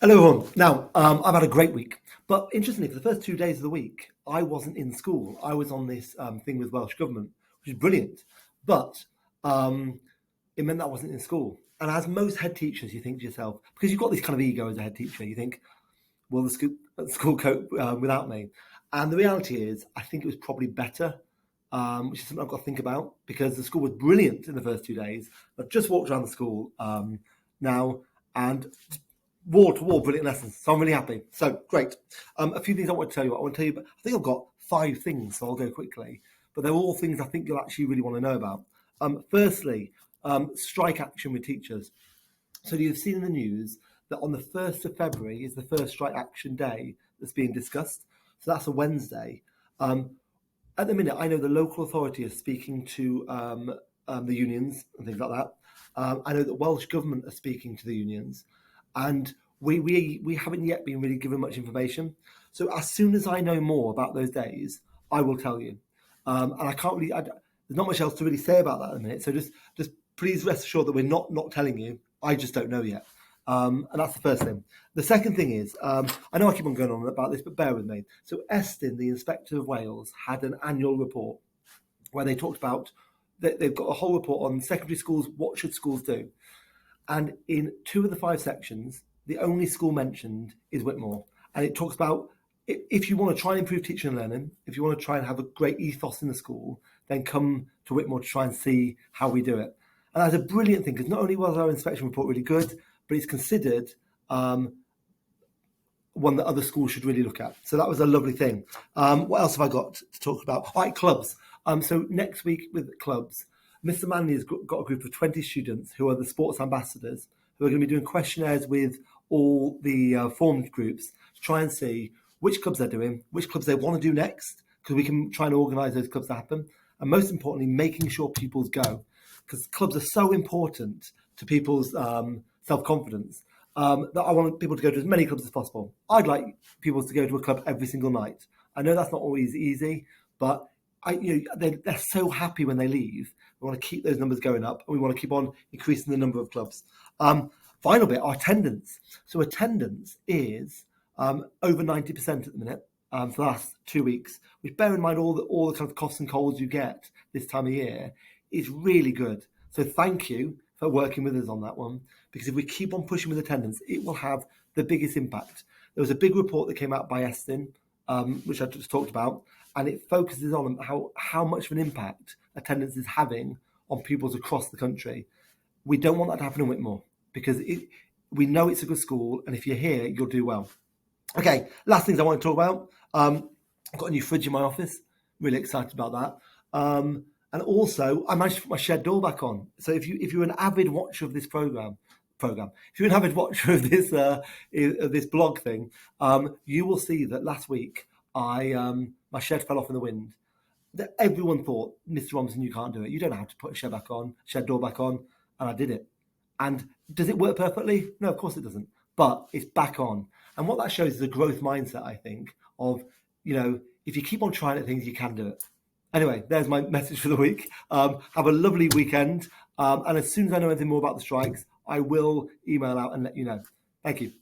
Hello, everyone. Now, I've had a great week, but interestingly, for the first 2 days of the week, I wasn't in school. I was on this thing with Welsh Government, which is brilliant, but um, it meant that I wasn't in school. And as most head teachers, you think to yourself, because you've got this kind of ego as a head teacher, you think, will the school cope without me? And the reality is, I think it was probably better, which is something I've got to think about, because the school was brilliant in the first 2 days. I've just walked around the school now, and wall to wall brilliant lessons. So I'm really happy. So great. A few things I want to tell you. I want to tell you, but I think I've got 5 things, so I'll go quickly. But they're all things I think you'll actually really want to know about. Firstly, strike action with teachers. So you've seen in the news that on the 1st of February is the first strike action day that's being discussed. So that's a Wednesday. At the minute, I know the local authority is speaking to the unions and things like that. I know that Welsh Government are speaking to the unions, and we haven't yet been really given much information. So as soon as I know more about those days, I will tell you. And I can't really, there's not much else to really say about that at the minute. So just please rest assured that we're not telling you. I just don't know yet. And that's the first thing. The second thing is, I know I keep on going on about this, but bear with me. So Estyn, the Inspector of Wales, had an annual report where they talked about, they've got a whole report on secondary schools, what should schools do? And in 2 of the 5 sections, the only school mentioned is Whitmore. And it talks about if you want to try and improve teaching and learning, if you want to try and have a great ethos in the school, then come to Whitmore to try and see how we do it. And that's a brilliant thing, because not only was our inspection report really good, but it's considered one that other schools should really look at. So that was a lovely thing. What else have I got to talk about? All right, clubs. So next week with clubs, Mr. Manley has got a group of 20 students who are the sports ambassadors, who are going to be doing questionnaires with all the formed groups to try and see which clubs they're doing, which clubs they want to do next, because we can try and organise those clubs to happen. And most importantly, making sure people go, because clubs are so important to people's self-confidence, that I want people to go to as many clubs as possible. I'd like people to go to a club every single night. I know that's not always easy, but they're so happy when they leave. We want to keep those numbers going up, and we want to keep on increasing the number of clubs. Final bit, our attendance. So attendance is over 90% at the minute for the last 2 weeks, which, bear in mind all the kind of coughs and colds you get this time of year, is really good. So thank you for working with us on that one, because if we keep on pushing with attendance, it will have the biggest impact. There was a big report that came out by Estyn, which I just talked about, and it focuses on how much of an impact attendance is having on pupils across the country. We don't want that to happen in Whitmore, because we know it's a good school, and if you're here, you'll do well. Okay, last things I want to talk about. I've got a new fridge in my office. Really excited about that. And also, I managed to put my shed door back on. So if you're an avid watcher of this program, if you're an avid watcher of this blog thing, you will see that last week my shed fell off in the wind. That everyone thought, Mr. Robinson, you can't do it. You don't know how to put a shed door back on, and I did it. And does it work perfectly? No, of course it doesn't. But it's back on. And what that shows is a growth mindset, I think, of, if you keep on trying at things, you can do it. Anyway, there's my message for the week. Have a lovely weekend. And as soon as I know anything more about the strikes, I will email out and let you know. Thank you.